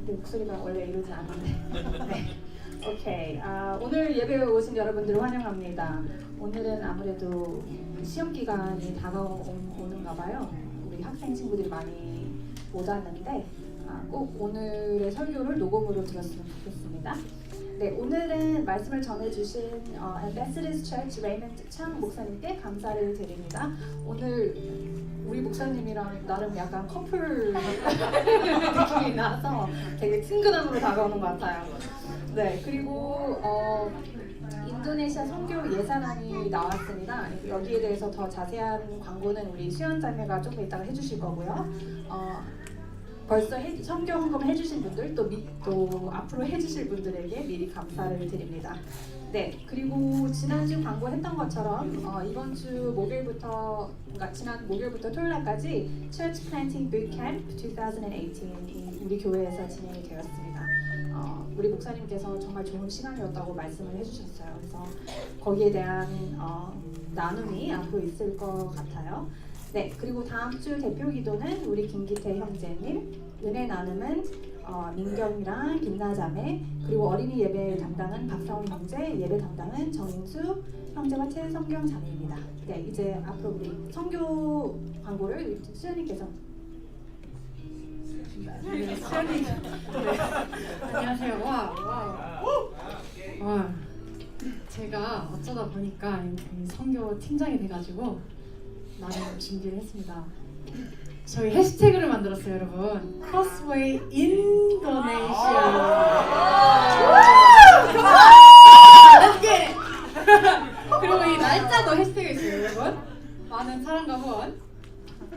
내 목소리가 원래 이러지 않은데. 네. 오케이. 오늘 예배에 오신 여러분들을 환영합니다. 오늘은 아무래도 시험 기간이 다가오는가 봐요. 우리 학생 친구들이 많이 못 왔는데 꼭 오늘의 설교를 녹음으로 들었으면 좋겠습니다. 네, 오늘은 말씀을 전해주신 Methodist Church 레이먼드 창 목사님께 감사를 드립니다. 오늘 우리 목사님이랑 나름 약간 커플 느낌이 나서 되게 친근함으로 다가오는 것 같아요. 네, 그리고 인도네시아 선교 예산안이 나왔습니다. 여기에 대해서 더 자세한 광고는 우리 수연 자매가 조금 이따가 해주실 거고요. 벌써 성경헌금 해주신 분들 또 앞으로 해주실 분들에게 미리 감사를 드립니다. 네, 그리고 지난주 광고했던 것처럼 이번 주 목요일부터 그러니까 지난 목요일부터 토요일날까지 Church Planting Bootcamp 2018이 우리 교회에서 진행이 되었습니다. 우리 목사님께서 정말 좋은 시간이었다고 말씀을 해주셨어요. 그래서 거기에 대한 나눔이 앞으로 있을 것 같아요. 네, 그리고 다음 주 대표 기도는 우리 김기태 형제님, 은혜 나눔은 민경이랑 김나자매, 그리고 어린이 예배 담당은 박성훈 형제, 예배 담당은 정인수 형제와 최성경 자매입니다. 네, 이제 앞으로 우리 선교 광고를 수연이께서. 네, 수연이. 네. 안녕하세요. 와. 제가 어쩌다 보니까 선교 팀장이 돼가지고 나름 준비를 했습니다. 저희 해시태그를 만들었어요, 여러분. Crossway Indonesia. Let's get it. 그리고 이 날짜도 해시태그 있어요, 여러분. 많은 사랑과 후원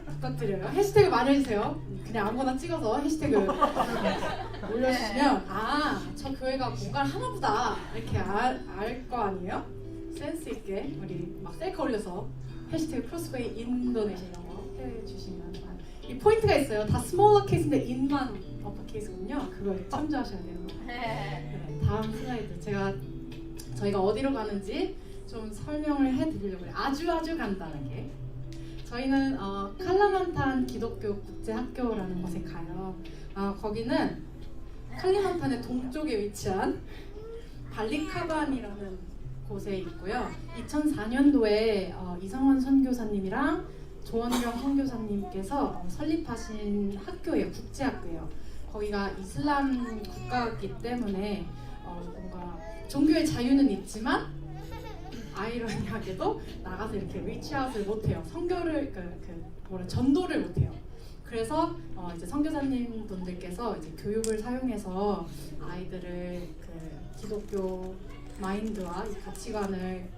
부탁드려요. 해시태그 많이 해주세요. 그냥 아무거나 찍어서 해시태그 올려주시면 저 교회가 뭔가를 하나보다 이렇게 알 거 아니에요? 센스 있게 우리 막 셀카 올려서 해시태그 크로스웨이 인도네시아 이런 거 해주시면 이 포인트가 있어요. 다 스몰러 케이스인데 인만 어퍼 케이스군요. 그걸 참조하셔야 돼요. 네, 다음 슬라이드 저희가 어디로 가는지 좀 설명을 해드리려고 해요. 아주 간단하게. 저희는 칼라만탄 기독교 국제학교라는 곳에 가요. 거기는 칼리만탄의 동쪽에 위치한 발리카반이라는 곳에 있고요. 2004년도에 이성원 선교사님이랑 조원경 선교사님께서 설립하신 학교예요. 국제학교예요. 거기가 이슬람 국가이기 때문에 뭔가 종교의 자유는 있지만 아이러니하게도 나가서 이렇게 리치아웃을 못해요. 선교를 전도를 못해요. 그래서 이제 선교사님 분들께서 이제 교육을 사용해서 아이들을 기독교 마인드와 이 가치관을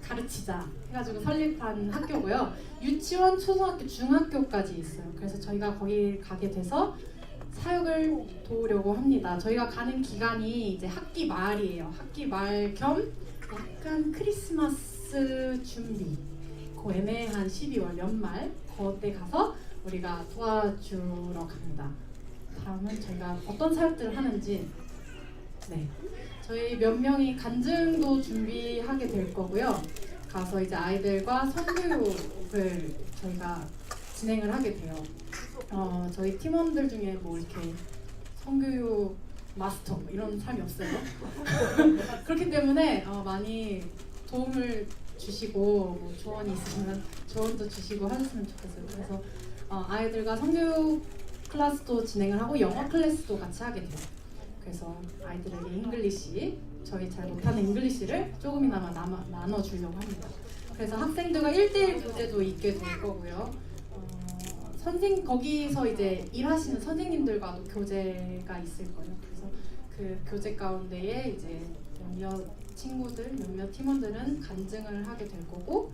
가르치자 해가지고 설립한 학교고요. 유치원, 초등학교, 중학교까지 있어요. 그래서 저희가 거기 가게 돼서 사역을 도우려고 합니다. 저희가 가는 기간이 이제 학기 말이에요. 학기 말 겸 약간 크리스마스 준비, 그 애매한 12월 연말 그때 가서 우리가 도와주러 갑니다. 다음은 저희가 어떤 사역들을 하는지 저희 몇 명이 간증도 준비하게 될 거고요. 가서 이제 아이들과 선교육을 저희가 진행을 하게 돼요. 저희 팀원들 중에 뭐 이렇게 선교육 마스터 이런 사람이 없어요. 그렇기 때문에 많이 도움을 주시고 뭐 조언이 있으시면 조언도 주시고 하셨으면 좋겠어요. 그래서 아이들과 선교육 클래스도 진행을 하고 영어 클래스도 같이 하게 돼요. 그래서 아이들에게 잉글리시, 저희 잘 못하는 잉글리시를 조금이나마 나눠주려고 합니다. 그래서 학생들과 1대1 교제도 있게 될 거고요. 거기서 이제 일하시는 선생님들과도 교제가 있을 거예요. 그래서 그 교제 가운데에 이제 몇몇 친구들, 몇몇 팀원들은 간증을 하게 될 거고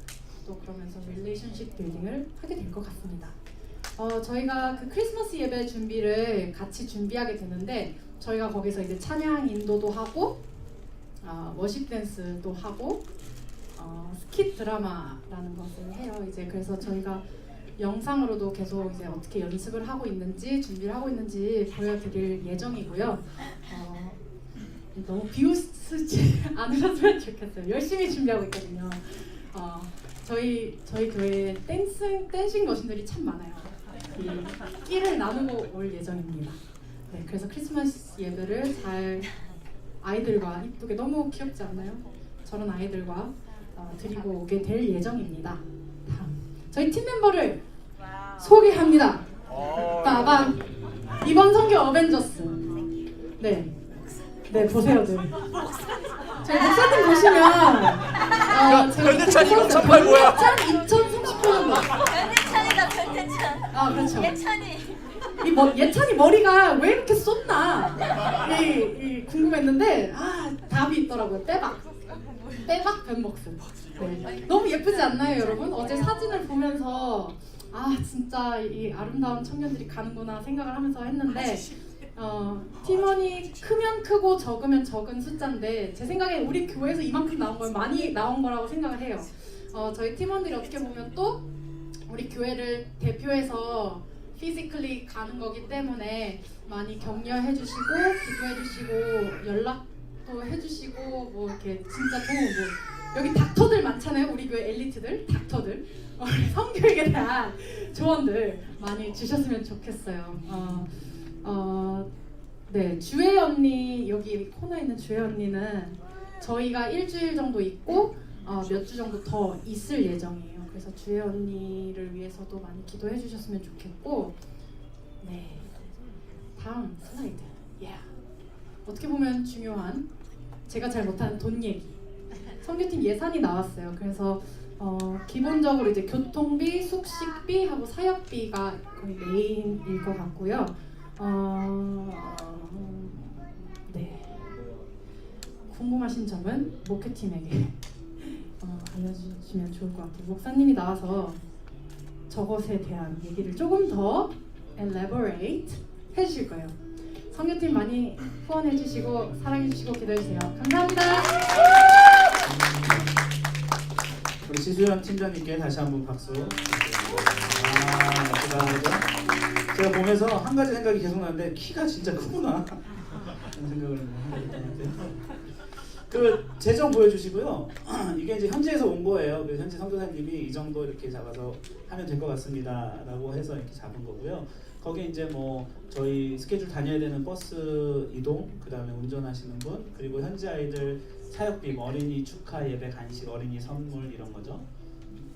또 그러면서 릴레이션십 빌딩을 하게 될 것 같습니다. 저희가 그 크리스마스 예배 준비를 같이 준비하게 되는데 저희가 거기서 이제 찬양 인도도 하고 워십 댄스도 하고 스킷 드라마라는 것을 해요. 이제 그래서 저희가 영상으로도 계속 이제 어떻게 연습을 하고 있는지 준비를 하고 있는지 보여드릴 예정이고요. 너무 비웃지 않으셨으면 좋겠어요. 열심히 준비하고 있거든요. 저희 교회에 댄싱 머신들이 참 많아요. 이 끼를 나누고 올 예정입니다. 네, 그래서 크리스마스 예배를 잘 아이들과 이쁘게 너무 귀엽지 않나요? 저런 아이들과 드리고 오게 될 예정입니다. 다음 저희 팀 멤버를 소개합니다. 빠밤. 이번 성교 어벤져스. 네. 네, 보세요들. 저희 목사님 보시면 변대찬 2038 뭐야? 2030년도. 변대찬이다 변대찬. 아, 그렇죠. 예찬이. 예찬이 머리가 왜 이렇게 쏟나? 궁금했는데 답이 있더라고요. 빼박 변목스. 네. 너무 예쁘지 않나요, 여러분? 어제 사진을 보면서 진짜 이 아름다운 청년들이 가는구나 생각을 하면서 했는데 팀원이 크면 크고 적으면 적은 숫자인데 제 생각에 우리 교회에서 이만큼 나온 건 많이 나온 거라고 생각을 해요. 저희 팀원들이 어떻게 보면 또 우리 교회를 대표해서 피지컬리 가는 거기 때문에 많이 격려해 주시고 기도해 주시고 연락도 해 주시고 뭐 이렇게 진짜 좋은 여기 닥터들 많잖아요. 우리 교회 엘리트들 닥터들 성교육에 대한 조언들 많이 주셨으면 좋겠어요. 네, 주혜 언니 여기 코너에 있는 주혜 언니는 저희가 일주일 정도 있고 몇 주 정도 더 있을 예정이에요. 그래서 주혜 언니를 위해서도 많이 기도해 주셨으면 좋겠고, 네, 다음 슬라이드. 어떻게 보면 중요한 제가 잘 못하는 돈 얘기. 선교팀 예산이 나왔어요. 그래서 기본적으로 이제 교통비, 숙식비하고 사역비가 거의 메인일 것 같고요. 네. 궁금하신 점은 목회팀에게 알려주시면 좋을 것 같아요. 목사님이 나와서 저것에 대한 얘기를 조금 더 elaborate 해주실 거예요. 선교팀 많이 후원해주시고 사랑해주시고 기도해주세요. 감사합니다. 우리 지수연 팀장님께 다시 한번 박수. 제가 보면서 한 가지 생각이 계속 나는데 키가 진짜 크구나 그런 생각을 하게 되는데 그 재정 보여주시고요. 이게 이제 현지에서 온 거예요. 그래서 현지 선교사님이 이 정도 이렇게 잡아서 하면 될 것 같습니다라고 해서 이렇게 잡은 거고요. 거기에 이제 뭐 저희 스케줄 다녀야 되는 버스 이동, 그 다음에 운전하시는 분, 그리고 현지 아이들 사역비, 뭐 어린이 축하 예배, 간식, 어린이 선물 이런 거죠.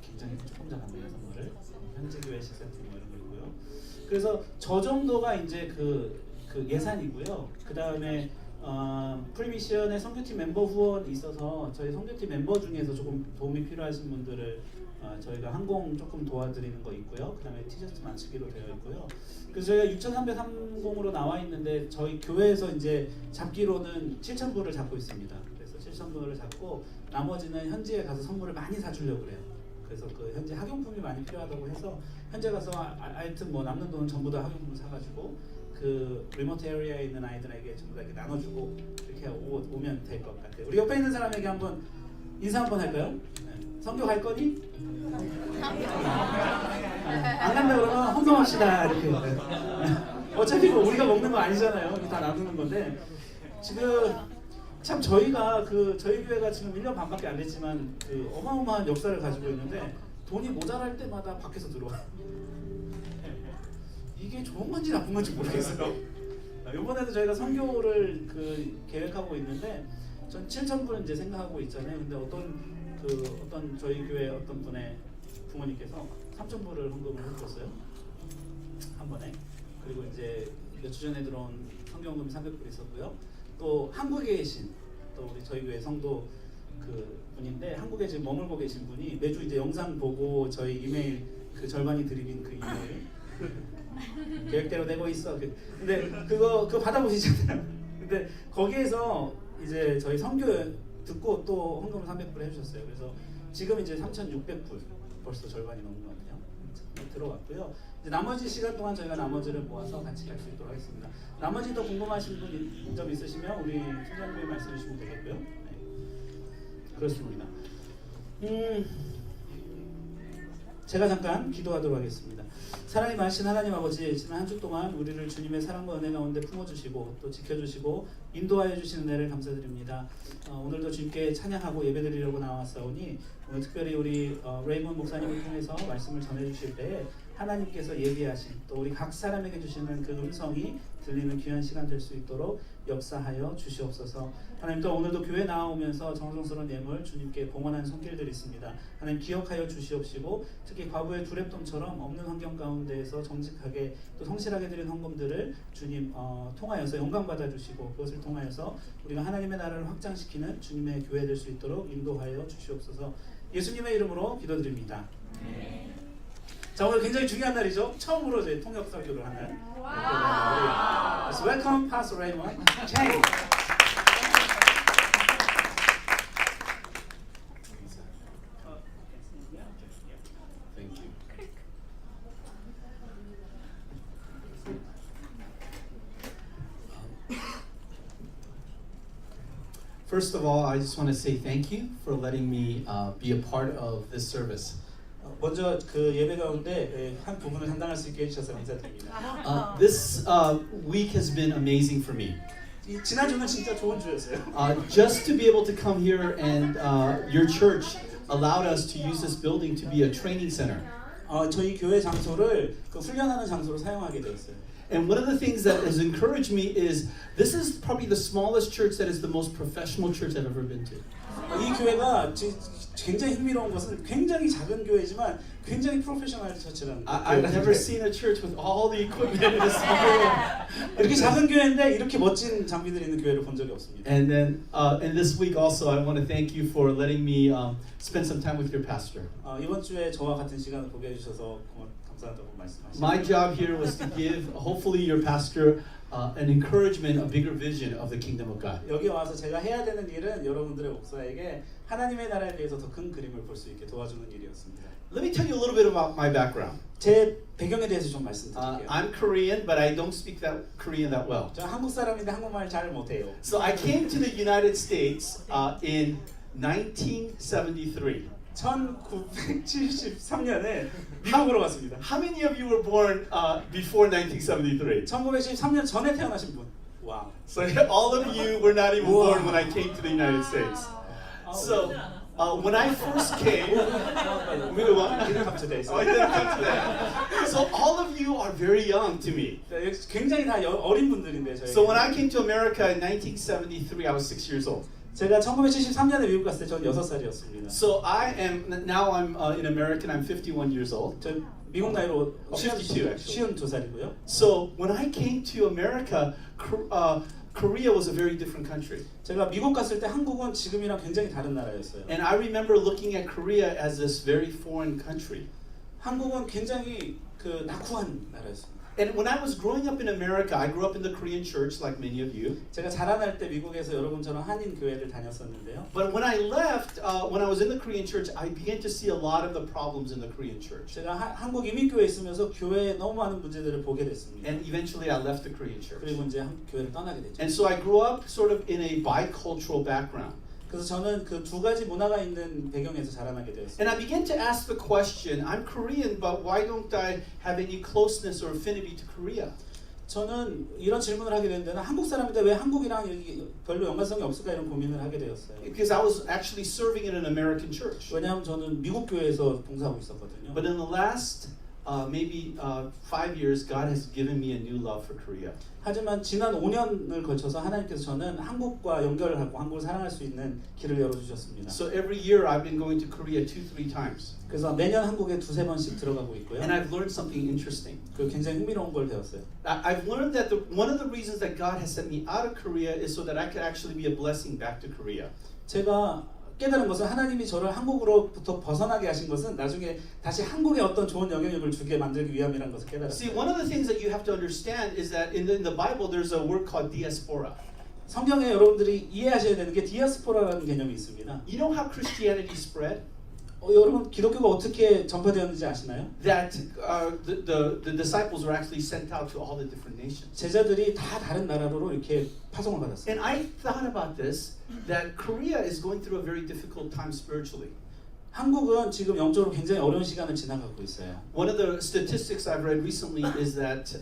굉장히 조금 작은데요, 선물을 현지 교회 시세트 뭐 이런 거 있고요. 그래서 저 정도가 이제 그 예산이고요. 그 다음에 프리미션의 선교팀 멤버 후원이 있어서 저희 선교팀 멤버 중에서 조금 도움이 필요하신 분들을 저희가 항공 조금 도와드리는 거 있고요. 그 다음에 티셔츠 맞추기로 되어 있고요. 그래서 저희가 6,330으로 나와 있는데 저희 교회에서 이제 잡기로는 7,000불을 잡고 있습니다. 그래서 7,000불을 잡고 나머지는 현지에 가서 선물을 많이 사주려고 그래요. 그래서 그 현지 학용품이 많이 필요하다고 해서 현재 가서 하여튼 뭐 남는 돈은 전부 다 학용품을 사가지고 그 리모트 에리아에 있는 아이들에게 전부 다 이렇게 나눠주고 이렇게 오면 될 것 같아요. 우리 옆에 있는 사람에게 한번 인사 한번 할까요? 네. 선교 갈 거니? 안 간다 그러면 헌금합시다 이렇게. 어차피 뭐 우리가 먹는 거 아니잖아요. 다 나누는 건데 지금 참 저희가 저희 교회가 지금 1년 반밖에 안 됐지만 그 어마어마한 역사를 가지고 있는데 돈이 모자랄 때마다 밖에서 들어와요. 이게 좋은 건지 나쁜 건지 모르겠어요. 이번에도 저희가 선교를 계획하고 있는데 전 7,000불은 이제 생각하고 있잖아요. 근데 어떤 저희 교회 어떤 분의 부모님께서 3,000불을 헌금을 해주셨어요. 한 번에. 그리고 이제 몇 주 전에 들어온 성경금 300불 있었고요. 또 한국에 계신 또 우리 저희 교회 성도 그 분인데 한국에 지금 머물고 계신 분이 매주 이제 영상 보고 저희 이메일 그 절반이 드리는 그 이메일 계획대로 되고 있어. 근데 그거 받아보시잖아요. 근데 거기에서 이제 저희 선교 듣고 또 헌금을 300불 해주셨어요. 그래서 지금 이제 3,600불 벌써 절반이 넘은 것 같아요. 들어갔고요. 이제 나머지 시간 동안 저희가 나머지를 모아서 같이 갈 수 있도록 하겠습니다. 나머지 더 궁금하신 점 있으시면 우리 팀장님이 말씀해 주시면 되겠고요. 네. 그렇습니다. 제가 잠깐 기도하도록 하겠습니다. 사랑이 많으신 하나님 아버지, 지난 한 주 동안 우리를 주님의 사랑과 은혜 가운데 품어주시고 또 지켜주시고 인도하여 주시는 은혜를 감사드립니다. 오늘도 주님께 찬양하고 예배드리려고 나왔사오니 오늘 특별히 우리 레이먼 목사님을 통해서 말씀을 전해주실 때에 하나님께서 예비하신 또 우리 각 사람에게 주시는 그 음성이 들리는 귀한 시간 될 수 있도록 역사하여 주시옵소서. 하나님 또 오늘도 교회 나오면서 정성스러운 예물 주님께 봉헌하는 손길들이 있습니다. 하나님 기억하여 주시옵시고 특히 과부의 두랩돈처럼 없는 환경 가운데에서 정직하게 또 성실하게 드린 헌금들을 주님 통하여서 영광 받아 주시고 그것을 통하여서 우리가 하나님의 나라를 확장시키는 주님의 교회 될 수 있도록 인도하여 주시옵소서. 예수님의 이름으로 기도드립니다. 자, 오늘 굉장히 중요한 날이죠. 처음으로 저희 통역 설교를 하는 우리 Welcome Pastor Raymond Chang. Thank you. First of all, I just want to say thank you for letting me be a part of this service. 먼저 그 예배 가운데 한 부분을 담당할 수 있게 해주셔서 감사드립니다. This week has been amazing for me. 이 지난주는 진짜 좋은 주였어요. Just to be able to come here and your church allowed us to use this building to be a training center. 저희 교회 장소를 그 훈련하는 장소로 사용하게 되었어요. And one of the things that has encouraged me is this is probably the smallest church that is the most professional church I've ever been to. 이 교회가 굉장히 흥미로운 것은 굉장히 작은 교회지만 굉장히 프로페셔널 처치라는 I've never seen a church with all the equipment in a small room. 이렇게 작은 교회인데 이렇게 멋진 장비들이 있는 교회를 본 적이 없습니다. And then, and this week also, I want to thank you for letting me spend some time with your pastor. 이번 주에 저와 같은 시간을 보게 해주셔서 감사하다고 말씀하시죠. My job here was to give, hopefully, your pastor an encouragement, a bigger vision of the kingdom of God. 여기 와서 제가 해야 되는 일은 여러분들의 목사에게 하나님의 나라에 대해서 더 큰 그림을 볼 수 있게 도와주는 일이었습니다. Let me tell you a little bit about my background. 제 배경에 대해서 좀 말씀드릴게요. I'm Korean, but I don't speak that Korean that well. 저 한국 사람인데 한국말 잘 못해요. So I came to the United States in 1973. 1973년에 미국으로 갔습니다. How many of you were born before 1973? 1973년 전에 태어나신 분. 와. So all of you were not even born when I came to the United States. So when I first came, We didn't come today. oh, I didn't come to that. So all of you are very young to me. 굉장히 다 어린 분들인데 저희. So when I came to America in 1973, I was 6 years old. 제가 1973년에 미국 갔을 때 전 6살이었습니다. So now I'm in America and I'm 51 years old. 저 미국 나이로 52 actually. 52살이고요. So when I came to America, Korea was a very different country. 제가 미국 갔을 때 한국은 지금이랑 굉장히 다른 나라였어요. And I remember looking at Korea as this very foreign country. 한국은 굉장히 그 낙후한 나라였습니다. And when I was growing up in America, I grew up in the Korean church like many of you. 제가 자라날 때 미국에서 여러분처럼 한인 교회를 다녔었는데요. But when I left, when I was in the Korean church, I began to see a lot of the problems in the Korean church. 제가 한국 이민교회에 있으면서 교회에 너무 많은 문제들을 보게 됐습니다. And eventually I left the Korean church. 그리고 이제 교회를 떠나게 됐죠. And so I grew up sort of in a bicultural background. 그래서 저는 그 두 가지 문화가 있는 배경에서 자라나게 되었어요. And I began to ask the question, I'm Korean, but why don't I have any closeness or affinity to Korea? 저는 이런 질문을 하게 된 데는 한국 사람인데 왜 한국이랑 여기 별로 연관성이 없을까 이런 고민을 하게 되었어요. Because I was actually serving in an American church. 왜냐하면 저는 미국 교회에서 봉사하고 있었거든요. But in the last maybe 5 years, God has given me a new love for Korea. 하지만 지난 5년을 거쳐서 하나님께서 저는 한국과 연결을 하고 한국을 사랑할 수 있는 길을 열어주셨습니다. So every year I've been going to Korea 2-3 times. 그래서 매년 한국에 2-3번씩 들어가고 있고요. And I've learned something interesting. 그 굉장히 흥미로운 걸 배웠어요. I've learned that one of the reasons that God has sent me out of Korea is so that I could actually be a blessing back to Korea. 제가 깨달은 것은 하나님이 저를 한국으로부터 벗어나게 하신 것은 나중에 다시 한국에 어떤 좋은 영향력을 주게 만들기 위함이라는 것을 깨달았어요. See, one of the things that you have to understand is that in the Bible there's a word called diaspora. 성경에 여러분들이 이해하셔야 되는 게 디아스포라라는 개념이 있습니다. You know how Christianity spread? 여러분 기독교가 어떻게 전파되었는지 아시나요? That the disciples were actually sent out to all the different nations. 제자들이 다 다른 나라로 이렇게 파송을 받았어요. And I thought about this, that Korea is going through a very difficult time spiritually. 한국은 지금 영적으로 굉장히 어려운 시간을 지나가고 있어요. One of the statistics I've read recently is that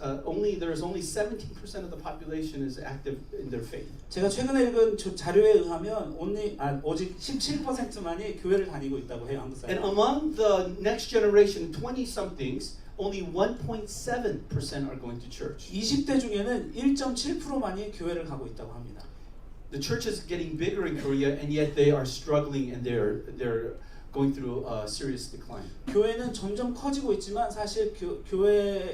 there's only 17% of the population is active in their faith. 제가 최근에 읽은 자료에 의하면 오직 17%만이 교회를 다니고 있다고 해요, 한국 사람. And among the next generation, 20-somethings, only 1.7% are going to church. 20대 중에는 1.7%만이 교회를 가고 있다고 합니다. The church is getting bigger in Korea, and yet they are struggling and they're going through a serious decline. 교회는 점점 커지고 있지만 사실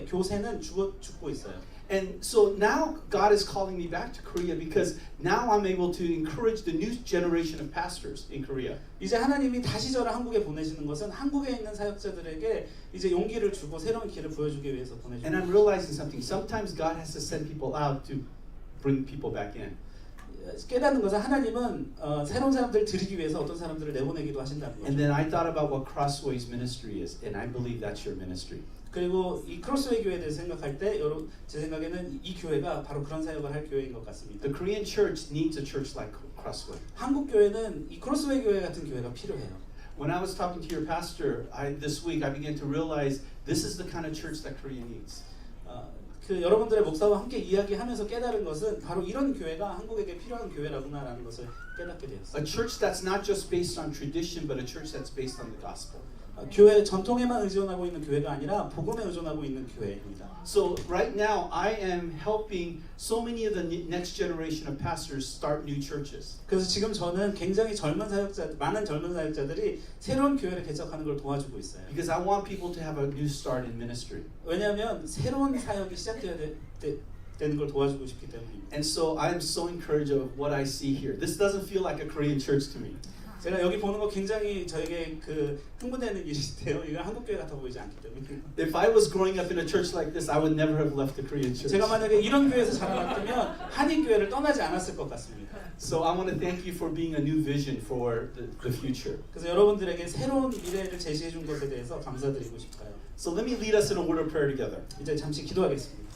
교세는 죽고 있어요. And so now God is calling me back to Korea because now I'm able to encourage the new generation of pastors in Korea. 이제 하나님이 다시 저를 한국에 보내시는 것은 한국에 있는 사역자들에게 이제 용기를 주고 새로운 길을 보여주기 위해서 보내주는 And I'm realizing something. Sometimes God has to send people out to bring people back in. 깨닫는 것은 하나님은 새로운 사람들을 들이기 위해서 어떤 사람들을 내보내기도 하신다는 거죠. And then I thought about what Crossways ministry is, and I believe that's your ministry. 그리고 이 크로스웨이 교회에 대해서 생각할 때 제 생각에는 이 교회가 바로 그런 사역을 할 교회인 것 같습니다. The Korean church needs a church like Crossway. 한국 교회는 이 크로스웨이 교회 같은 교회가 필요해요. When I was talking to your pastor this week, I began to realize this is the kind of church that Korea needs. 그 여러분들의 목사와 함께 이야기하면서 깨달은 것은 바로 이런 교회가 한국에게 필요한 교회라구나라는 것을 깨닫게 되었어요. A church that's not just based on tradition, but a church that's based on the gospel. 교회 전통에만 의존하고 있는 교회가 아니라 복음에 의존하고 있는 교회입니다. So right now, I am helping so many of the next generation of pastors start new churches. 그래서 지금 저는 굉장히 많은 젊은 사역자들이 새로운 교회를 개척하는 걸 도와주고 있어요. Because I want people to have a new start in ministry. 왜냐하면 새로운 사역이 시작되어야 되는 걸 도와주고 싶기 때문입니다. And so I am so encouraged of what I see here. This doesn't feel like a Korean church to me. 제가 여기 보는 거 굉장히 저에게 흥분되는 일인데요. 이건 한국 교회 같아 보이지 않기 때문에. If I was growing up in a church like this, I would never have left the Korean church. 제가 만약에 이런 교회에서 자라났다면 한인 교회를 떠나지 않았을 것 같습니다. So I want to thank you for being a new vision for the future. 그래서 여러분들에게 새로운 미래를 제시해 준 것에 대해서 감사드리고 싶어요. So let me lead us in a word of prayer together. 이제 잠시 기도하겠습니다.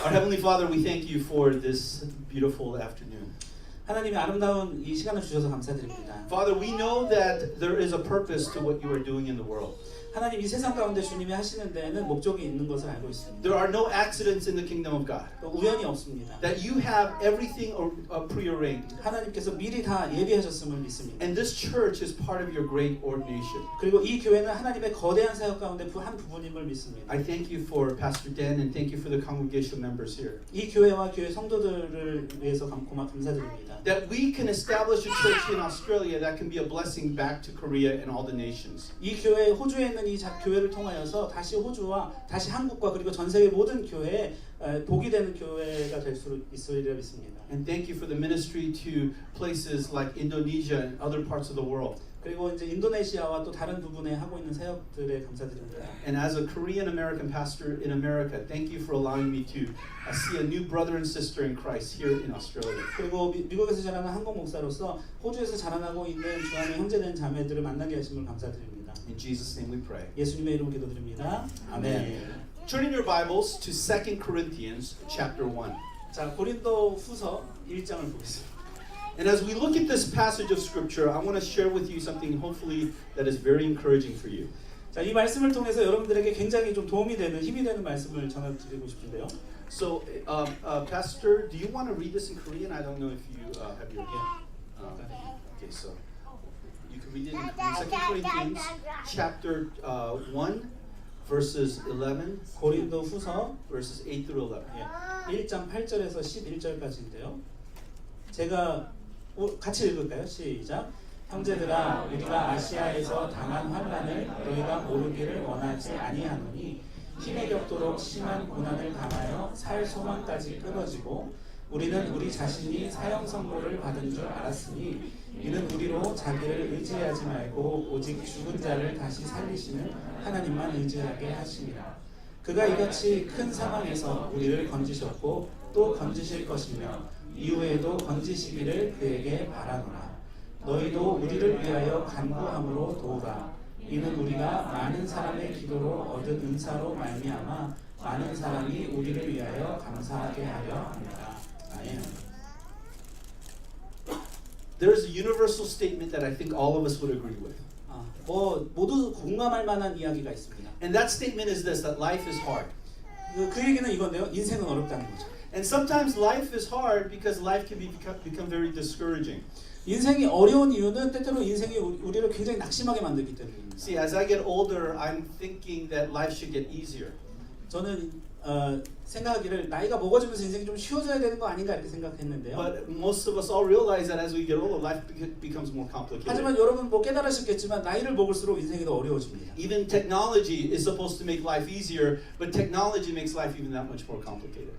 Our Heavenly Father, we thank you for this beautiful afternoon. 하나님이 아름다운 이 시간을 주셔서 감사드립니다. Father, we know that there is a purpose to what you are doing in the world. 하나님 이 세상 가운데 주님이 하시는 데에는 목적이 있는 것을 알고 있습니다. There are no accidents in the kingdom of God. 우연이 없습니다. That you have everything prearranged. 하나님께서 미리 다 예비하셨음을 믿습니다. And this church is part of your great ordination. 그리고 이 교회는 하나님의 거대한 사역 가운데 한 부분임을 믿습니다. I thank you for Pastor Dan and thank you for the congregation members here. 이 교회와 교회 성도들을 위해서 감사드립니다. That we can establish a church in Australia that can be a blessing back to Korea and all the nations. 이 교회 호주에 있는 이 교회를 통하여서 다시 호주와 다시 한국과 그리고 전 세계 모든 교회에 복이 되는 교회가 될 수 있으리라 믿습니다. And thank you for the ministry to places like Indonesia and other parts of the world. 그리고 이제 인도네시아와 또 다른 부분에 하고 있는 사역들에 감사드립니다. And as a Korean American pastor in America, thank you for allowing me to see a new brother and sister in Christ here in Australia. 그리고 미국에서 자라는 한국 목사로서 호주에서 자라나고 있는 주 안에 형제된 자매들을 만나게 하심을 감사드립니다. In Jesus' name we pray. 예수님의 이름으로 기도드립니다. 아멘. Turn in your Bibles to 2 Corinthians chapter 1. 자, 고린도 후서 1장을 보겠습니다. And as we look at this passage of scripture, I want to share with you something hopefully that is very encouraging for you. 자, 이 말씀을 통해서 여러분들에게 굉장히 좀 도움이 되는 힘이 되는 말씀을 전해드리고 싶은데요. So, Pastor, do you want to read this in Korean? I don't know if you have your. Okay, so you can read it in 2 Corinthians chapter 1, verses 11, 고린도 후서 verses 8 through 11. 1장 8절에서 11절까지인데요. 제가 같이 읽을까요? 시작. 형제들아, 우리가 아시아에서 당한 환난을 너희가 모르기를 원하지 아니하노니 힘에 겹도록 심한 고난을 당하여 살 소망까지 끊어지고 우리는 우리 자신이 사형 선고를 받은 줄 알았으니 이는 우리로 자기를 의지하지 말고 오직 죽은 자를 다시 살리시는 하나님만 의지하게 하심이라. 그가 이같이 큰 상황에서 우리를 건지셨고 또 건지실 것이며 이후에도 건지시기를 그에게 바라노라. 너희도 우리를 위하여 간구함으로 도우라. 이는 우리가 많은 사람의 기도로 얻은 은사로 말미암아 많은 사람이 우리를 위하여 감사하게 하려 합니다. 아멘. There is a universal statement that I think all of us would agree with. 모두 공감할 만한 이야기가 있습니다. And that statement is this, that life is hard. 그 얘기는 이건데요. 인생은 어렵다는 거죠. And sometimes life is hard because life can become very discouraging. 인생이 어려운 이유는 때때로 인생이 우리를 굉장히 낙심하게 만들기 때문입니다. See, as I get older, I'm thinking that life should get easier. 저는 생각하기를 나이가 먹어지면서 인생이 좀 쉬워져야 되는 거 아닌가 이렇게 생각했는데요. But most of us all realize that as we get older, life becomes more complicated. 하지만 여러분 뭐 깨달으셨겠지만 나이를 먹을수록 인생이 더 어려워집니다. Even technology is supposed to make life easier, but technology makes life even that much more complicated.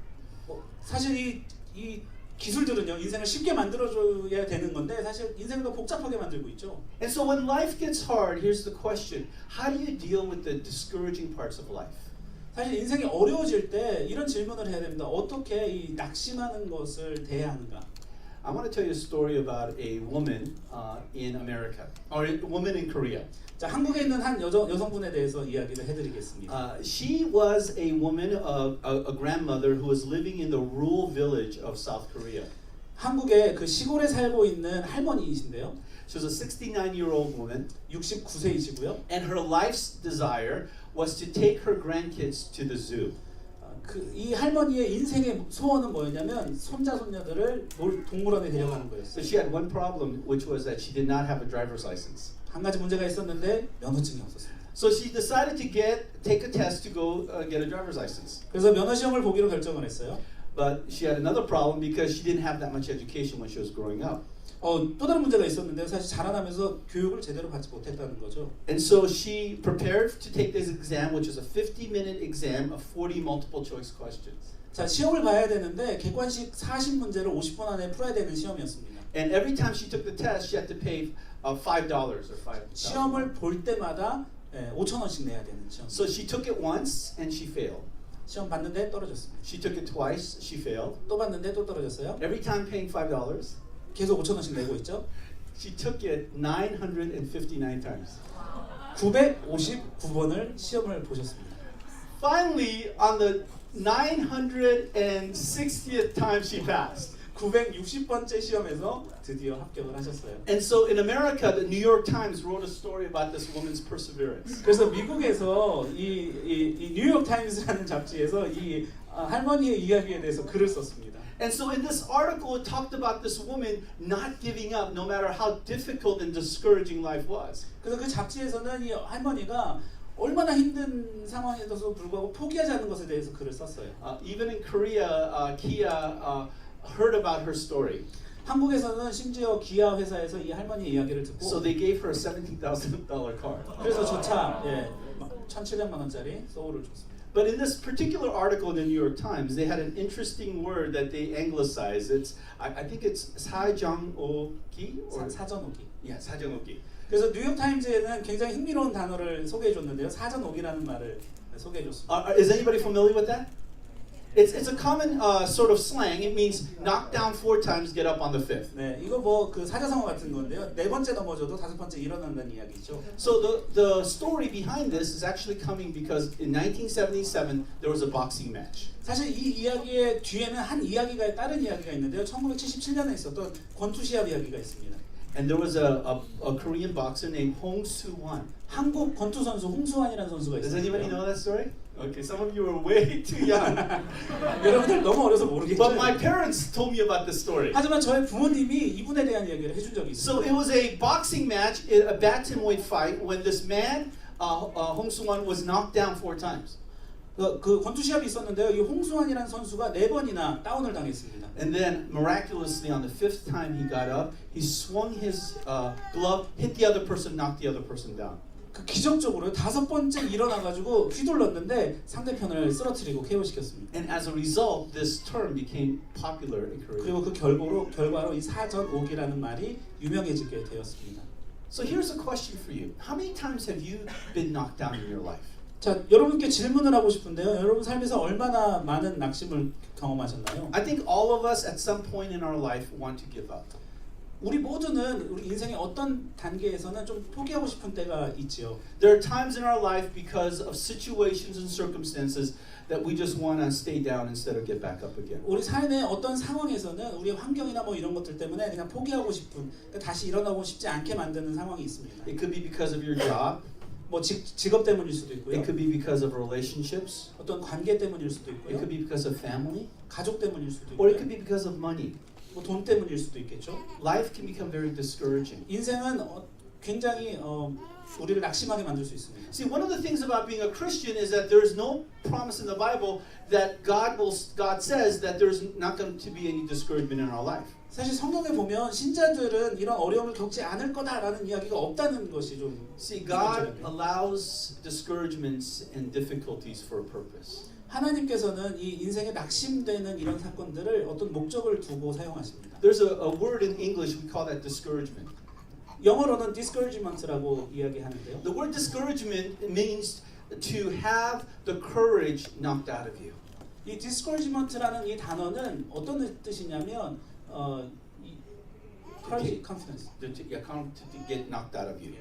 사실 이 기술들은요 인생을 쉽게 만들어줘야 되는 건데 사실 인생을 더 복잡하게 만들고 있죠. And so when life gets hard, here's the question: how do you deal with the discouraging parts of life? 사실 인생이 어려워질 때 이런 질문을 해야 됩니다. 어떻게 이 낙심하는 것을 대해야 하는가? I want to tell you a story about a woman in America, or a woman in Korea. 자, 한국에 있는 한 여성분에 대해서 이야기를 해드리겠습니다. She was a woman, a grandmother who was living in the rural village of South Korea. 한국의 그 시골에 살고 있는 할머니이신데요. She was a 69-year-old woman, 69세이시고요. and her life's desire was to take her grandkids to the zoo. 이 할머니의 인생의 소원은 뭐였냐면 손자 손녀들을 동물원에 데려가는 거였어요. But she had one problem, which was that she did not have a driver's license. 한 가지 문제가 있었는데 면허증이 없었습니다. So she decided to take a test to go get a driver's license. 그래서 면허 시험을 보기로 결정을 했어요. But she had another problem because she didn't have that much education when she was growing up. 또 다른 문제가 있었는데 사실 자라나면서 교육을 제대로 받지 못했다는 거죠. And so she prepared to take this exam, which is a 50-minute exam of 40 multiple choice questions. 자, 시험을 봐야 되는데 객관식 40문제를 50분 안에 풀어야 되는 시험이었습니다. And every time she took the test, she had to pay $5 or $5. 시험을 볼 때마다 5,000원씩 내야 되는 시험. So she took it once and she failed. 시험 봤는데 떨어졌습니다. She took it twice, she failed. 또 봤는데 또 떨어졌어요. Every time paying $5. 계속 5,000원씩 내고 있죠. She took it 959 times. 959번을 시험을 보셨습니다. Finally, on the 960th time, she passed. 960번째 시험에서 드디어 합격을 하셨어요. And so in America, the New York Times wrote a story about this woman's perseverance. 그래서 미국에서 이 뉴욕 타임스라는 잡지에서 이 할머니의 이야기에 대해서 글을 썼습니다. And so in this article, it talked about this woman not giving up no matter how difficult and discouraging life was. 그래서 그 잡지에서는 이 할머니가 얼마나 힘든 상황에도 불구하고 포기하지 않는 것에 대해서 글을 썼어요. Even in Korea, Kia heard about her story. 한국에서는 심지어 기아 회사에서 이 할머니의 이야기를 듣고 So they gave her a $17,000 car. 그래서 저차 1,700만 원짜리 소울을 줬습니다. But in this particular article in the New York Times, they had an interesting word that they anglicized. I think it's 사정오기 or 사전오기. yeah, 사정오기. 그래서 뉴욕 타임즈에는 굉장히 흥미로운 단어를 소개해 줬는데요. 사전오기라는 말을 소개해 줬습니다. Is anybody familiar with that? It's a common sort of slang. It means knock down 4 times, get up on the 5th. 네, 이거 뭐 그 사자성어 같은 건데요. 4번째 넘어져도 5번째 일어난다는 이야기죠. So the story behind this is actually coming because in 1977 there was a boxing match. 사실 이 이야기의 뒤에는 한 이야기가 다른 이야기가 있는데요. 1977년에 있었던 권투 시합 이야기가 있습니다. And there was a Korean boxer named Hong Soo-hwan. 한국 권투 선수 홍수환이라는 선수가 Does 있어요. anybody know that story? Okay, some of you are way too young. 여러분들 너무 어려서 모르겠죠. But my parents told me about this story. 하지만 저의 부모님이 이분에 대한 이야기를 해준 적이 So 있어요. it was a boxing match, a bantamweight fight, when this man, Hong Soo-hwan, was knocked down 4 times. 그 권투 시합이 있었는데요. 이 홍수환이라는 선수가 4번이나 다운을 당했습니다. And then miraculously, on the 5th time he got up, he swung his glove, hit the other person, knocked the other person down. 그 기적적으로 5번째 일어나가지고 휘둘렀는데 상대편을 쓰러뜨리고 KO시켰습니다. And as a result, this term became popular in Korea. 그리고 그 결과로 이 사전오기라는 말이 유명해지게 되었습니다. So here's a question for you. How many times have you been knocked down in your life? 자, 여러분께 질문을 하고 싶은데요. 여러분 삶에서 얼마나 많은 낙심을 경험하셨나요? I think all of us at some point in our life want to give up. 우리 모두는 우리 인생의 어떤 단계에서는 좀 포기하고 싶은 때가 있지요. There are times in our life because of situations and circumstances that we just want to stay down instead of get back up again. 우리 삶의 어떤 상황에서는 우리 환경이나 뭐 이런 것들 때문에 그냥 포기하고 싶은, 다시 일어나고 싶지 않게 만드는 상황이 있습니다. It could be because of your job. 뭐 직업 때문일 수도 있고요. It could be because of relationships. 어떤 관계 때문일 수도 It 있고요. could be because of family. 가족 때문일 수도 Or 있고요. it could be because of money. 뭐 돈 때문일 수도 있겠죠. Life can become very discouraging. 인생은 굉장히 우리를 낙심하게 만들 수 있습니다. See, one of the things about being a Christian is that there is no promise in the Bible that God says that there's not going to be any discouragement in our life. 사실 성경에 보면 신자들은 이런 어려움을 겪지 않을 거다라는 이야기가 없다는 것이 좀 See, God allows discouragements and difficulties for a purpose. 하나님께서는 이 인생에 낙심되는 이런 사건들을 어떤 목적을 두고 사용하십니다. There's a word in English, we call that discouragement. 영어로는 discouragement라고 이야기하는데요. The word discouragement means to have the courage knocked out of you. 이 discouragement라는 이 단어는 어떤 뜻이냐면 courage, confidence. To get knocked out of you.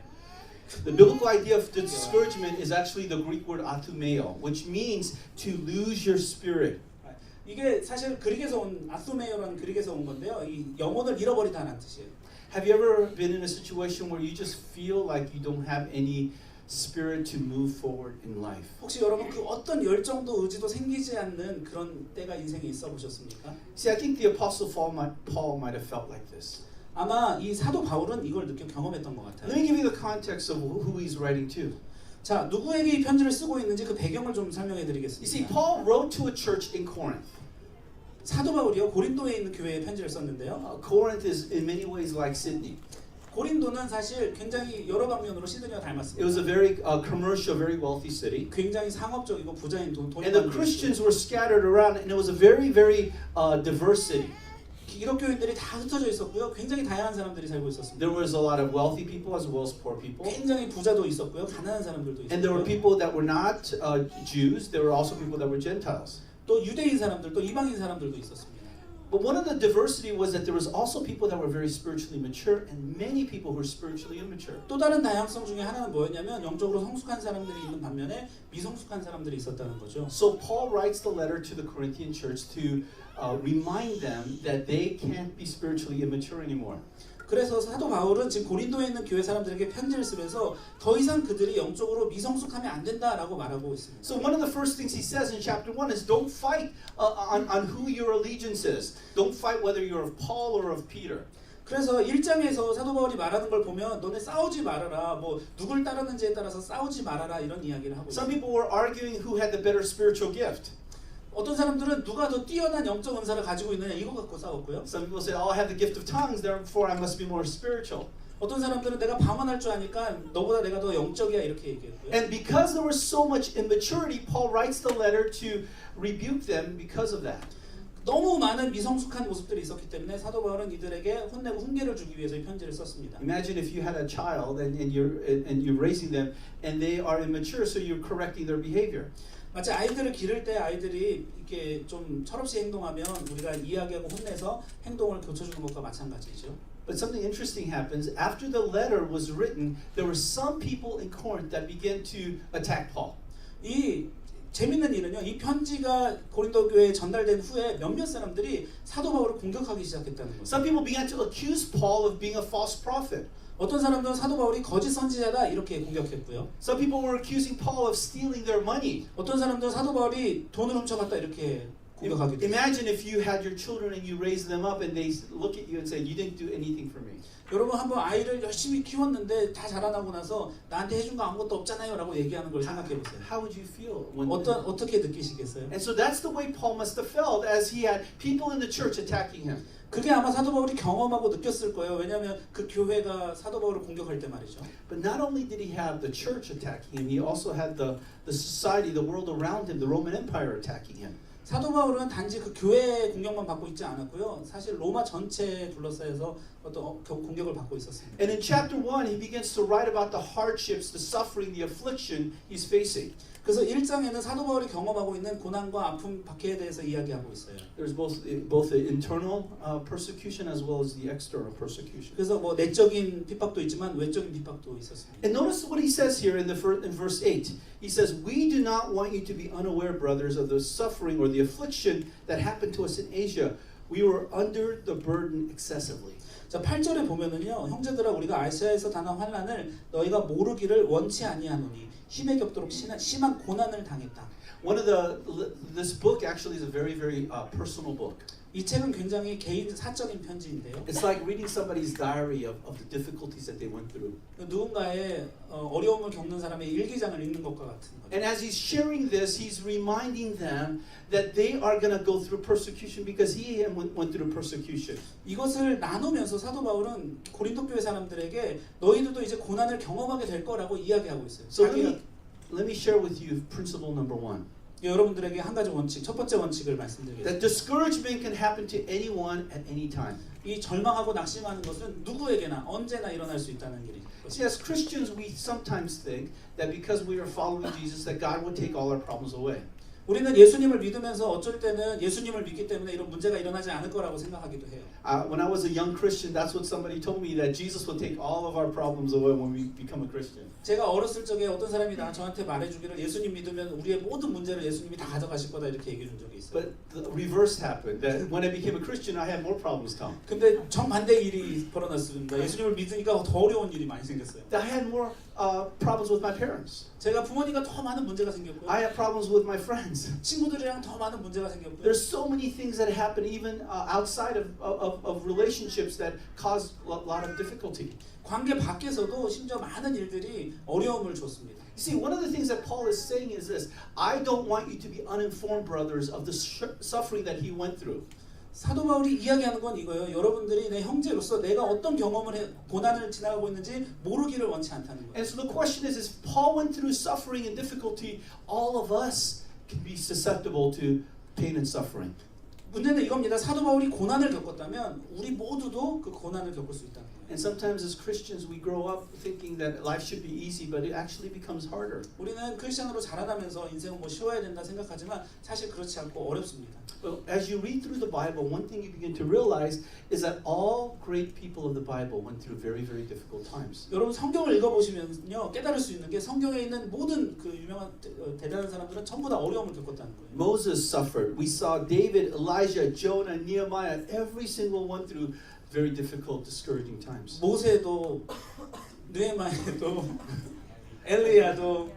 The biblical idea of discouragement is actually the Greek word athumeo, which means to lose your spirit. 이게 사실 그릭에서 온 아수메요라는 그릭에서 온 건데요. 이 영혼을 잃어버리다는 뜻이에요. Have you ever been in a situation where you just feel like you don't have any spirit to move forward in life? 혹시 여러분 그 어떤 열정도 의지도 생기지 않는 그런 때가 인생에 있어 보셨습니까? See, I think the Apostle Paul might have felt like this. 아마 이 사도 바울은 이걸 경험했던 것 Let 같아요. me give you the context of who he's writing to. 자, 누구에게 이 편지를 쓰고 있는지 그 배경을 좀 설명해 You see, 드리겠습니다. Paul wrote to a church in Corinth. 사도 바울이요 고린도에 있는 교회에 편지를 썼는데요. Corinth is in many ways like Sydney. 고린도는 사실 굉장히 여러 방면으로 시드니와 It was 닮았습니다. a very commercial, very wealthy city. 굉장히 상업적이고 부자인 돈이 And the 많은 Christians were scattered around, and it was a very, very diverse city. 기독교인들이 다 흩어져 있었고요. 굉장히 다양한 사람들이 살고 있었습니다. There was a lot of wealthy people as well as poor people. 굉장히 부자도 있었고요. 가난한 사람들도 And there were 있었고요. people that were not Jews. There were also people that were Gentiles. 또 유대인 사람들, 또 이방인 사람들도 있었습니다. But one of the diversity was that there was also people that were very spiritually mature and many people who were spiritually immature. 또 다른 다양성 중에 하나는 뭐였냐면 영적으로 성숙한 사람들이 있는 반면에 미성숙한 사람들이 있었다는 거죠. So Paul writes the letter to the Corinthian church to remind them that they can't be spiritually immature anymore. 그래서 사도 바울은 지금 고린도에 있는 교회 사람들에게 편지를 쓰면서 더 이상 그들이 영적으로 미성숙하면 안 된다라고 말하고 있습니다. So one of the first things he says in chapter 1 is don't fight on who your allegiance is. Don't fight whether you're of Paul or of Peter. 그래서 1장에서 사도 바울이 말하는 걸 보면 너네 싸우지 말아라. 뭐 누굴 따르는지에 따라서 싸우지 말아라 이런 이야기를 하고 Some 있습니다. people were arguing who had the better spiritual gift. 어떤 사람들은 누가 더 뛰어난 영적 은사를 가지고 있느냐 이거 갖고 싸웠고요. Some people say, "Oh, I have the gift of tongues, therefore I must be more spiritual." 어떤 사람들은 내가 방언할 줄 아니까 너보다 내가 더 영적이야 이렇게 얘기했고요. And because there was so much immaturity, Paul writes the letter to rebuke them because of that. 너무 많은 미성숙한 모습들이 있었기 때문에 사도 바울은 이들에게 혼내고 훈계를 주기 위해서 이 편지를 썼습니다. Imagine if you had a child and you're raising them and they are immature, so you're correcting their behavior. 마치 아이들을 기를 때 아이들이 이렇게 좀 철없이 행동하면 우리가 이야기하고 혼내서 행동을 고쳐주는 것과 마찬가지죠. But something interesting happens. After the letter was written, there were some people in Corinth that began to attack Paul. 이 재밌는 일은요. 이 편지가 고린도 교회에 전달된 후에 몇몇 사람들이 사도 바울을 공격하기 시작했다는 거죠. Some people began to accuse Paul of being a false prophet. 어떤 사람들은 사도 바울이 거짓 선지자다 이렇게 공격했고요. Some people were accusing Paul of stealing their money. 어떤 사람들은 사도 바울이 돈을 훔쳐갔다 이렇게 공격하기도 했어요. Imagine if you had your children and you raised them up and they look at you and say, "You didn't do anything for me." 여러분 한번 아이를 열심히 키웠는데 다 자라나고 나서 나한테 해준 거 아무것도 없잖아요라고 얘기하는 걸 생각해 보세요. How would you feel when? 어떻게 느끼시겠어요? And so that's the way Paul must have felt as he had people in the church attacking him. 그게 아마 사도 바울이 경험하고 느꼈을 거예요. 왜냐하면 그 교회가 사도 바울을 공격할 때 말이죠. But not only did he have the church attacking him, he also had the society, the world around him, the Roman Empire attacking him. 사도 바울은 단지 그 교회의 공격만 받고 있지 않았고요. 사실 로마 전체에 둘러싸여서 어떤 공격을 받고 있었습니다. And in chapter 1, he begins to write about the hardships, the suffering, the affliction he's facing. 그래서 1장에는 사도 바울이 경험하고 있는 고난과 아픔, 박해에 대해서 이야기하고 있어요. There's both the internal persecution as well as the external persecution. 그래서 뭐 내적인 핍박도 있지만 외적인 핍박도 있었습니다. And notice what he says here in verse 8. He says, "We do not want you to be unaware, brothers, of the suffering or the affliction that happened to us in Asia. we were under the burden excessively. 자, 8절에 보면은요. 형제들아 우리가 아시아에서 당한 환난을 너희가 모르기를 원치 아니하노니 힘에 겹도록 심한 고난을 당했다. This book actually is a very personal book. 이 책은 굉장히 개인 사적인 편지인데요. It's like reading somebody's diary of the difficulties that they went through. 누군가의 어려움을 겪는 사람의 일기장을 읽는 것과 같은 거죠. And as he's sharing this, he's reminding them that they are going to go through persecution because he went through persecution. 이것을 나누면서 사도 바울은 고린도 교회 사람들에게 너희들도 이제 고난을 경험하게 될 거라고 이야기하고 있어요. So let me share with you principle number 1. 여러분들에게 한 가지 원칙, 첫 번째 원칙을 말씀드리겠습니다. That discouragement can happen to anyone at any time. 이 절망하고 낙심하는 것은 누구에게나 언제나 일어날 수 있다는 일이죠. See, as Christians, we sometimes think that because we are following Jesus, that God would take all our problems away. 우리는 예수님을 믿으면서 어쩔 때는 예수님을 믿기 때문에 이런 문제가 일어나지 않을 거라고 생각하기도 해요. When I was a young Christian, that's what somebody told me, that Jesus would take all of our problems away when we become a Christian. 제가 어렸을 적에 어떤 사람이 저한테 말해주기를 예수님 믿으면 우리의 모든 문제를 예수님이 다 가져가실 거다 이렇게 얘기해 준 적이 있어요. But the reverse happened. That when I became a Christian, I had more problems come. 근데 정반대 일이 벌어났습니다. 예수님을 믿으니까 더 어려운 일이 많이 생겼어요. I had more problems with my parents. 제가 부모님과 더 많은 문제가 생겼고요. I had problems with my friends. 친구들이랑 더 많은 문제가 생겼고요. There's so many things that happen even outside of relationships that cause a lot of difficulty. 관계 밖에서도 심지어 많은 일들이 어려움을 줬습니다. You see, one of the things that Paul is saying is this: I don't want you to be uninformed, brothers, of the suffering that he went through. 사도 바울이 이야기하는 건 이거예요. 여러분들이 내 형제로서 내가 어떤 고난을 지나가고 있는지 모르기를 원치 않다는 거예요. And so the question is, if Paul went through suffering and difficulty, all of us can be susceptible to pain and suffering. 문제는 이겁니다. 사도 바울이 고난을 겪었다면 우리 모두도 그 고난을 겪을 수 있다는 거예요. And sometimes as Christians we grow up thinking that life should be easy, but it actually becomes harder. 우리는 크리스천으로 자라나면서 인생은 뭐 쉬워야 된다 생각하지만 사실 그렇지 않고 어렵습니다. Well, as you read through the Bible, one thing you begin to realize is that all great people of the Bible went through very difficult times. 여러분 성경을 읽어보시면요 깨달을 수 있는 게 성경에 있는 모든 그 유명한 대단한 사람들은 전부 다 어려움을 겪었다는 거예요. Moses suffered. We saw David, Elijah, Jonah, Nehemiah. Every single one through very difficult, discouraging times. 모세도 느헤미야도 엘리야도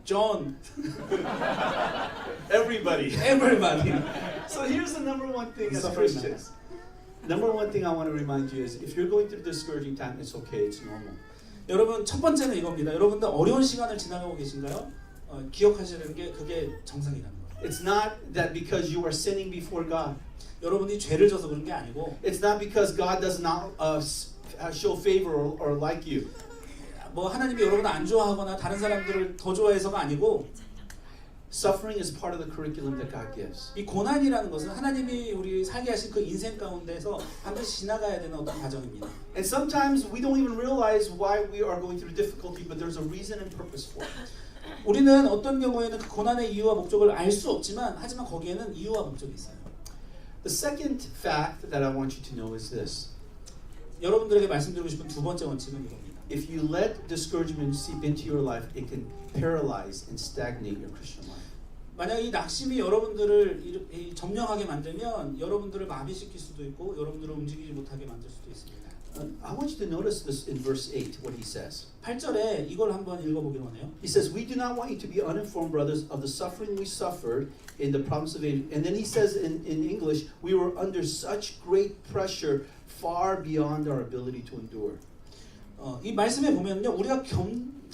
존 Everybody. everybody. So here's the number one thing as Suffering Christians. Number one thing I want to remind you is if you're going through discouraging time, it's okay. It's normal. 여러분 첫 번째는 이겁니다. 여러분들 어려운 시간을 지나가고 계신가요? 기억하시는 게 그게 정상이라는 거예요. It's not that because you are sinning before God. 여러분이 죄를 져서 그런 게 아니고 It's not because God does not show favor or like you. 뭐 하나님이 여러분을 안 좋아하거나 다른 사람들을 더 좋아해서가 아니고 Suffering is part of the curriculum that God gives. 이 고난이라는 것은 하나님이 우리 살게 하신 그 인생 가운데서 반드시 지나가야 되는 어떤 과정입니다. And sometimes we don't even realize why we are going through difficulty, but there's a reason and purpose for it. 우리는 어떤 경우에는 그 고난의 이유와 목적을 알 수 없지만 하지만 거기에는 이유와 목적이 있어요. The second fact that I want you to know is this. 여러분들에게 말씀드리고 싶은 두 번째 원칙은 이겁니다. If you let discouragement seep into your life, it can paralyze and stagnate your Christian life. 만약 이 낙심이 여러분들을 점령하게 만들면 여러분들을 마비시킬 수도 있고 여러분들을 움직이지 못하게 만들 수도 있습니다. I want you to notice this in verse 8, what he says. 8절에 이걸 한번 읽어보기로 하네요. He says, we do not want you to be uninformed, brothers, of the suffering we suffered in the province of Asia. And then he says in English, we were under such great pressure far beyond our ability to endure. 이 말씀에 보면요, 우리가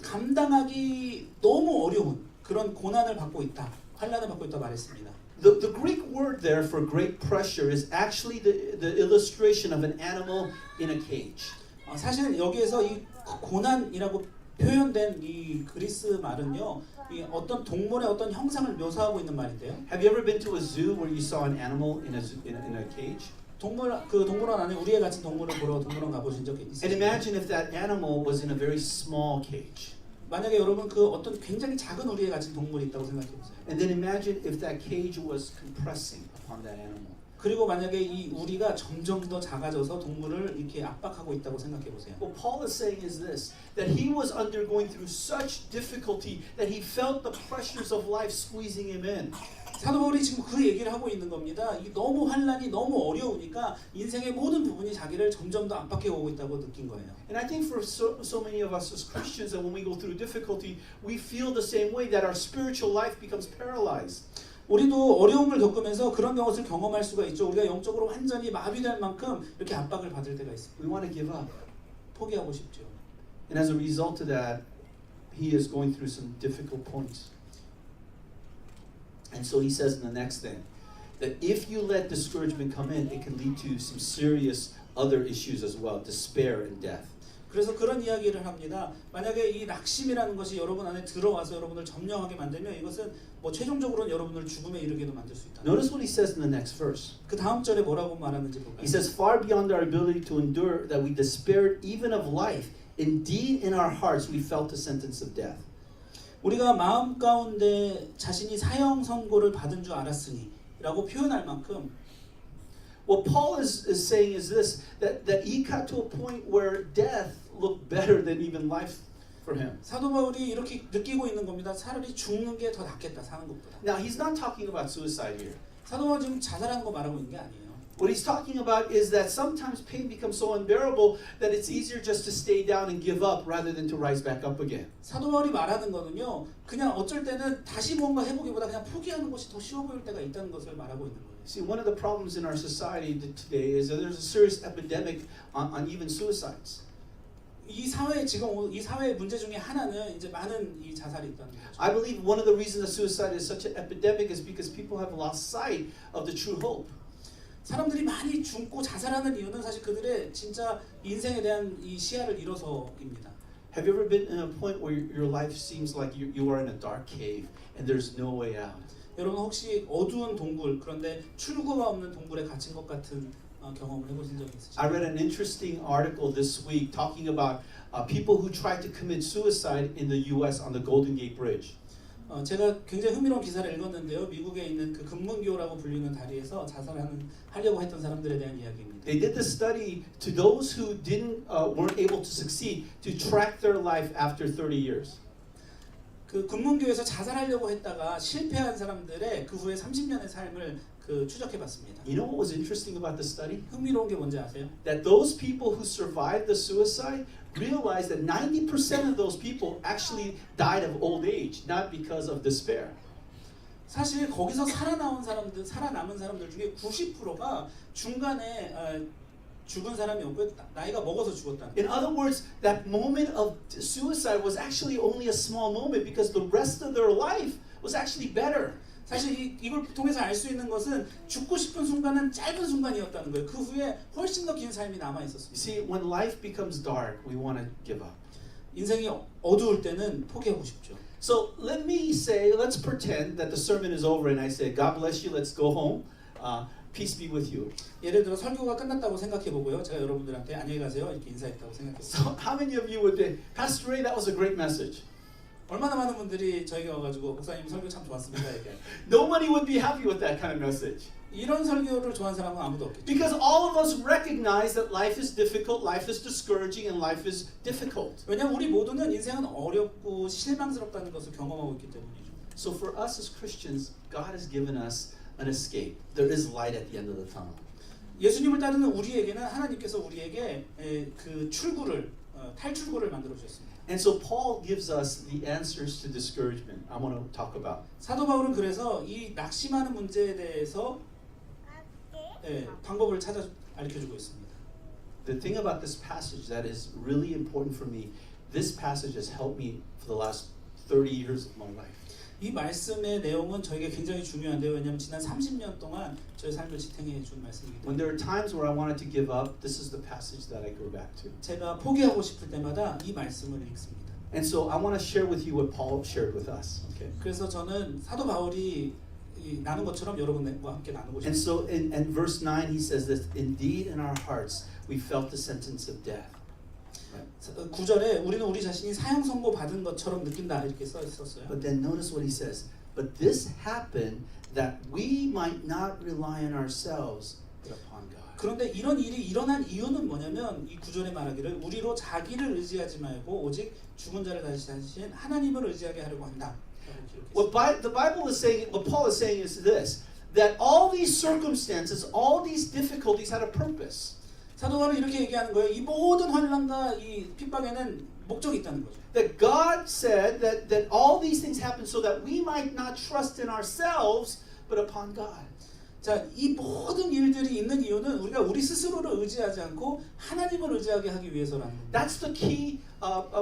감당하기 너무 어려운 그런 고난을 받고 있다, 환난을 받고 있다 말했습니다. The Greek word there for great pressure is actually the illustration of an animal in a cage. 사실 여기에서 이 고난이라고 표현된 이 그리스 말은요, 이 어떤 동물의 어떤 형상을 묘사하고 있는 말인데요. Have you ever been to a zoo where you saw an animal in a cage? 동물원 안에 우리의 같은 동물을 보러 동물원 가보신 적 있으세요? And imagine if that animal was in a very small cage. 만약에 여러분 그 어떤 굉장히 작은 우리의 같은 동물이 있다고 생각해 보세요. And then imagine if that cage was compressing upon that animal. 그리고 만약에 이 우리가 점점 더 작아져서 동물을 이렇게 압박하고 있다고 생각해 보세요. What Paul is saying is this, that he was undergoing through such difficulty that he felt the pressures of life squeezing him in. 사도 바울이 지금 그 얘기를 하고 있는 겁니다. 이 너무 환란이 너무 어려우니까 인생의 모든 부분이 자기를 점점 더 압박해 오고 있다고 느낀 거예요. And I think for so many of us as Christians that when we go through difficulty, we feel the same way that our spiritual life becomes paralyzed. 우리도 어려움을 겪으면서 그런 것을 경험할 수가 있죠. 우리가 영적으로 완전히 마비될 만큼 이렇게 압박을 받을 때가 있습니다. We want to give up. 포기하고 싶죠. And as a result of that, he is going through some difficult points. And so he says in the next thing that if you let discouragement come in, it can lead to some serious other issues as well, despair and death. 그래서 그런 이야기를 합니다. 만약에 이 낙심이라는 것이 여러분 안에 들어와서 여러분을 점령하게 만들면 이것은 뭐 최종적으로는 여러분을 죽음에 이르게도 만들 수 있다. Notice what he says in the next verse. 그 다음 절에 뭐라고 말하는지 볼까요? He says, far beyond our ability to endure, that we despaired even of life. Indeed, in our hearts, we felt the sentence of death. 우리가 마음 가운데 자신이 사형 선고를 받은 줄 알았으니라고 표현할 만큼 What Paul is saying is this, that he got to a point where death looked better than even life for him. 사도 바울이 이렇게 느끼고 있는 겁니다. 차라리 죽는 게 더 낫겠다 사는 것보다. Now, he's not talking about suicide here. 사도 바울 지금 자살하는 거 말하고 있는 게 아니에요. What he's talking about is that sometimes pain becomes so unbearable that it's easier just to stay down and give up rather than to rise back up again. 사도 바울이 말하는 거는요. 그냥 어쩔 때는 다시 뭔가 해보기보다 그냥 포기하는 것이 더 쉬워 보일 때가 있다는 것을 말하고 있는 거예요. See, one of the problems in our society today is that there's a serious epidemic on even suicides. 이 사회 지금 이 사회의 문제 중에 하나는 이제 많은 이 자살이 있다는 거죠. I believe one of the reasons that suicide is such an epidemic is because people have lost sight of the true hope. 사람들이 많이 죽고 자살하는 이유는 사실 그들의 진짜 인생에 대한 이 시야를 잃어서입니다. Have you ever been in a point where your life seems like you are in a dark cave and there's no way out? 여러분 혹시 어두운 동굴 그런데 출구가 없는 동굴에 갇힌 것 같은 경험을 해보신 적이 있으신가요? I read an interesting article this week talking about people who tried to commit suicide in the U.S. on the Golden Gate Bridge. 제가 굉장히 흥미로운 기사를 읽었는데요. 미국에 있는 그 금문교라고 불리는 다리에서 하려고 했던 사람들에 대한 이야기입니다. They did the study to those who weren't able to succeed to track their life after 30 years. 그 금문교에서 자살하려고 했다가 실패한 사람들의 그 후에 30년의 삶을 추적해봤습니다. You know what was interesting about the study? 흥미로운 게 뭔지 아세요? That those people who survived the suicide realized that 90% of those people actually died of old age, not because of despair. 사실 거기서 살아남은 사람들 중에 90%가 중간에 죽은 사람이 없고 나이가 먹어서 죽었다는 In 거예요. other words, that moment of suicide was actually only a small moment because the rest of their life was actually better. 사실 이걸 통해서 알 수 있는 것은 죽고 싶은 순간은 짧은 순간이었다는 거예요. 그 후에 훨씬 더 긴 삶이 남아 You 있었습니다. see, when life becomes dark, we want to give up. 인생이 어두울 때는 포기하고 싶죠. So let's pretend that the sermon is over and I say, God bless you, let's go home. Peace be with you. 예를 들어 설교가 끝났다고 생각해 보고요. 제가 여러분들한테 안녕히 가세요 이렇게 인사했다고 생각했어요. So how many of you would say, Pastor Ray, that was a great message? 얼마나 많은 분들이 저에게 와가지고 목사님 설교 참 좋았습니다 이렇게. Nobody would be happy with that kind of message. 이런 설교를 좋아하는 사람은 아무도 없겠죠. Because all of us recognize that life is difficult, life is discouraging, and life is difficult. 왜냐하면 우리 모두는 인생은 어렵고 실망스럽다는 것을 경험하고 있기 때문이죠. So for us as Christians, God has given us an escape. There is light at the end of the tunnel. 예수님을 따르는 우리에게는 하나님께서 우리에게 그 탈출구를 만들어 주셨습니다. And so Paul gives us the answers to discouragement. I want to talk about. 사도 바울은 그래서 이 낙심하는 문제에 대해서 방법을 찾아 알려주고 있습니다. The thing about this passage that is really important for me, this passage has helped me for the last 30 years of my life. 이 말씀의 내용은 저에게 굉장히 중요한데요. 왜냐하면 지난 30년 동안 저의 삶을 지탱해 준 말씀이기 When 때문에 there are times where I wanted to give up, this is the passage that I go back to. 제가 포기하고 싶을 때마다 이 말씀을 읽습니다. And so I want to share with you what Paul shared with us. Okay. 그래서 저는 사도 바울이 나눈 것처럼 여러분과 함께 나누고 And 싶습니다. so in verse 9 he says this, indeed in our hearts we felt the sentence of death. 9절에 우리는 우리 자신이 사형 선고 받은 것처럼 느낀다 이렇게 써 있었어요. But then notice what he says. But this happened that we might not rely on ourselves but upon God. 그런데 이런 일이 일어난 이유는 뭐냐면 이 9절에 말하기를 우리로 자기를 의지하지 말고 오직 죽은 자를 다시 하신 하나님을 의지하게 하려고 한다. The Bible is saying, what Paul is saying is this, that all these circumstances, all these difficulties had a purpose. 사도 바울은 이렇게 얘기하는 거예요. 이 모든 환난과 이 핍박에는 목적이 있다는 거죠. That God said that all these things happen so that we might not trust in ourselves, but upon God. 자, 이 모든 일들이 있는 이유는 우리가 우리 스스로를 의지하지 않고 하나님을 의지하게 하기 위해서라는 겁니다. That's the key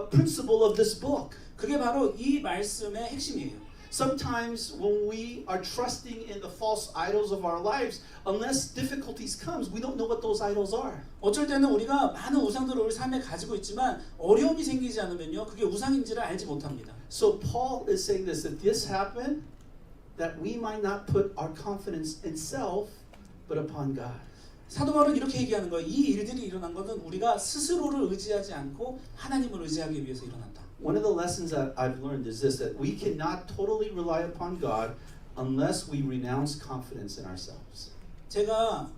principle of this book. 그게 바로 이 말씀의 핵심이에요. Sometimes when we are trusting in the false idols of our lives, unless difficulties comes, we don't know what those idols are. 어쩔 때는 우리가 많은 우상들을 우리 삶에 가지고 있지만 어려움이 생기지 않으면요, 그게 우상인지를 알지 못합니다. So Paul is saying this, that this happened, that we might not put our confidence in self, but upon God. 사도 바울은 이렇게 얘기하는 거예요. 이 일들이 일어난 것은 우리가 스스로를 의지하지 않고 하나님을 의지하기 위해서 일어난다. One of the lessons that I've learned is this, that we cannot totally rely upon God unless we renounce confidence in ourselves. 제가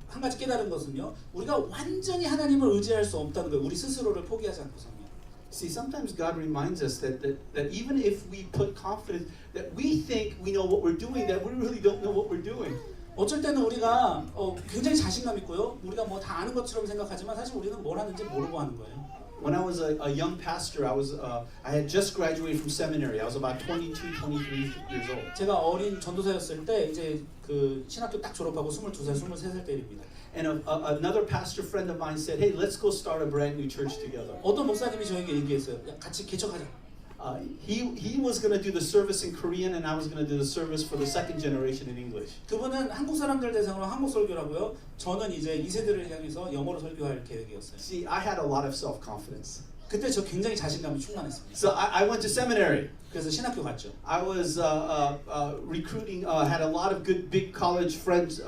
한 가지 깨달은 것은요, 우리가 완전히 하나님을 의지할 수 없다는 거예요. 우리 스스로를 포기하지 않고서는. See, sometimes God reminds us that even if we put confidence, that we think we know what we're doing, that we really don't know what we're doing. 어쩔 때는 우리가 굉장히 자신감 있고요, 우리가 뭐 다 아는 것처럼 생각하지만 사실 우리는 뭘 하는지 모르고 하는 거예요. When I was a young pastor, I had just graduated from seminary. I was about 22, 23 years old. 제가 어린 전도사였을 때 이제 그 신학교 딱 졸업하고 22살, 23살 때입니다. And another pastor friend of mine said, "Hey, let's go start a brand new church together." 어떤 목사님이 저에게 얘기했어요. 야, 같이 개척하자. He was going to do the service in Korean, and I was going to do the service for the second generation in English. 그분은 한국 사람들 대상으로 한국 설교라고요. 저는 이제 2세들을 향해서 영어로 설교할 계획이었어요. See, I had a lot of self-confidence. 그때 저 굉장히 자신감이 충만했습니다. So I went to seminary. 그래서 신학교 갔죠. I was recruiting, had a lot of good big college friends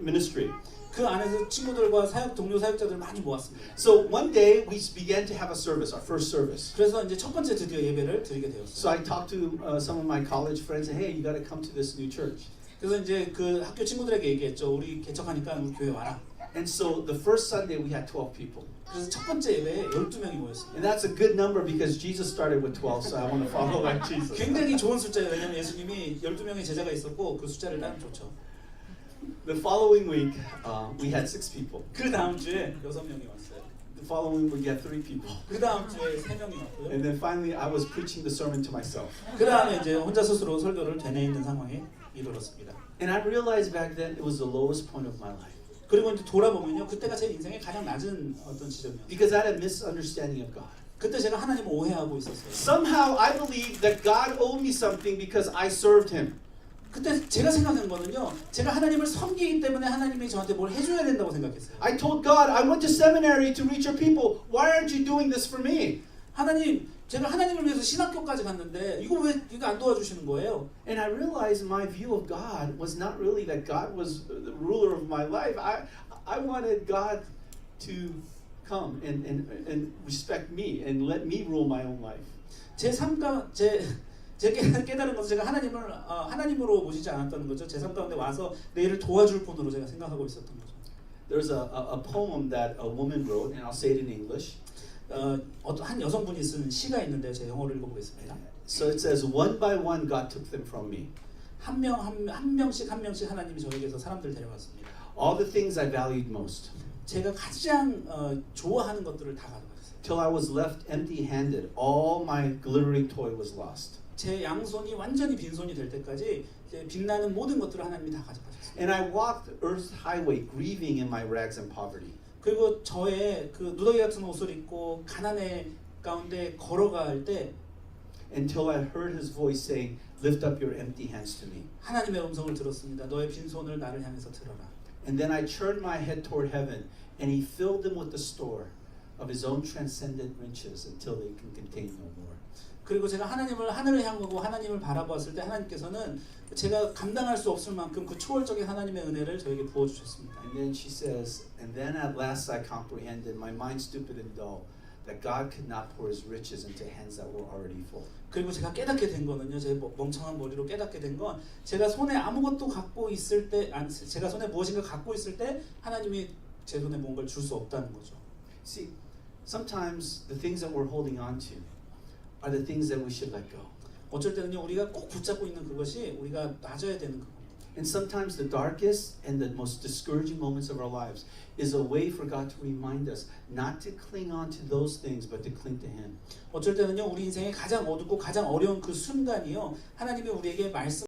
ministry. 그 안에서 친구들과 사역 동료 사역자들 많이 모았습니다. So one day we began to have a service, our first service. 그래서 이제 첫 번째 드디어 예배를 드리게 되었어요. So I talked to some of my college friends, and hey, you got to come to this new church. 그래서 이제 그 학교 친구들에게 얘기했죠. 우리 개척하니까 우리 교회 와라. And so the first Sunday we had 12 people. 그래서 첫 번째 예배에 12명이 모였습니다. And that's a good number because Jesus started with 12, so I want to follow like Jesus. 굉장히 좋은 숫자예요. 왜냐면 예수님이 12명의 제자가 있었고 그 숫자를 따르면 좋죠. The following week, we had 6 people. 그 다음 주에 6명이 왔어요. The following week, we had 3 people. 그 다음 주에 3명이 왔고요. And then finally, I was preaching the sermon to myself. 그 다음에 이제 혼자 스스로 설교를 되뇌이는 상황에 이르렀습니다. And I realized back then it was the lowest point of my life. 그리고 이제 돌아보면요, 그때가 제 인생의 가장 낮은 어떤 지점이었어요. Because I had a misunderstanding of God. 그때 제가 하나님을 오해하고 있었어요. Somehow I believed that God owed me something because I served Him. 그때 제가 생각한 거는요, 제가 하나님을 섬기기 때문에 하나님이 저한테 뭘 해줘야 된다고 생각했어요. I told God, I went to seminary to reach your people. Why aren't you doing this for me? 하나님, 제가 하나님을 위해서 신학교까지 갔는데 이거 안 도와주시는 거예요? And I realized my view of God was not really that God was the ruler of my life. I wanted God to come and respect me and let me rule my own life. 제 깨달은 것은 제가 하나님을 하나님으로 모시지 않았다는 거죠. 제 삶 가운데 와서 내 일을 도와줄 분으로 제가 생각하고 있었던 거죠. There's a poem that a woman wrote, and I'll say it in English. 한 여성분이 쓴 시가 있는데 제가 영어로 읽어보겠습니다. So it says, "One by one, God took them from me. 한 명씩 하나님이 저에게서 사람들 데려갔습니다. All the things I valued most, 제가 가장 좋아하는 것들을 다 가져갔어요. till I was left empty-handed. All my glittering toy was lost. 제 양손이 완전히 빈손이 될 때까지 이제 빛나는 모든 것들을 하나님이 다 가져가셨어요. And I walked Earth's highway, grieving in my rags and poverty. 그리고 저의 그 누더기 같은 옷을 입고 가난의 가운데 걸어갈 때 Until I heard His voice saying, "Lift up your empty hands to me." 하나님의 음성을 들었습니다. 너의 빈손을 나를 향해서 들어라. And then I turned my head toward heaven, and He filled them with the store of His own transcendent riches until they can contain no more. 그리고 제가 하늘을 향하고 하나님을 바라보았을 때 하나님께서는 제가 감당할 수 없을 만큼 그 초월적인 하나님의 은혜를 저에게 부어 주셨습니다. And then she says, "And then at last I comprehended, my mind stupid and dull, that God could not pour His riches into hands that were already full." 그리고 제가 깨닫게 된 거는요, 제 멍청한 머리로 깨닫게 된 건 제가 손에 아무것도 갖고 있을 때, 제가 손에 무엇인가 갖고 있을 때 하나님이 제 손에 뭔가를 줄 수 없다는 거죠. See, sometimes the things that we're holding on to are the things that we should let go. 어쩔 때는요 우리가 꼭 붙잡고 있는 그것이 우리가 놔줘야 되는 거. And sometimes the darkest and the most discouraging moments of our lives is a way for God to remind us not to cling on to those things, but to cling to Him. 어쩔 때는요 우리 인생의 가장 어둡고 가장 어려운 그 순간이요 하나님이 우리에게 말씀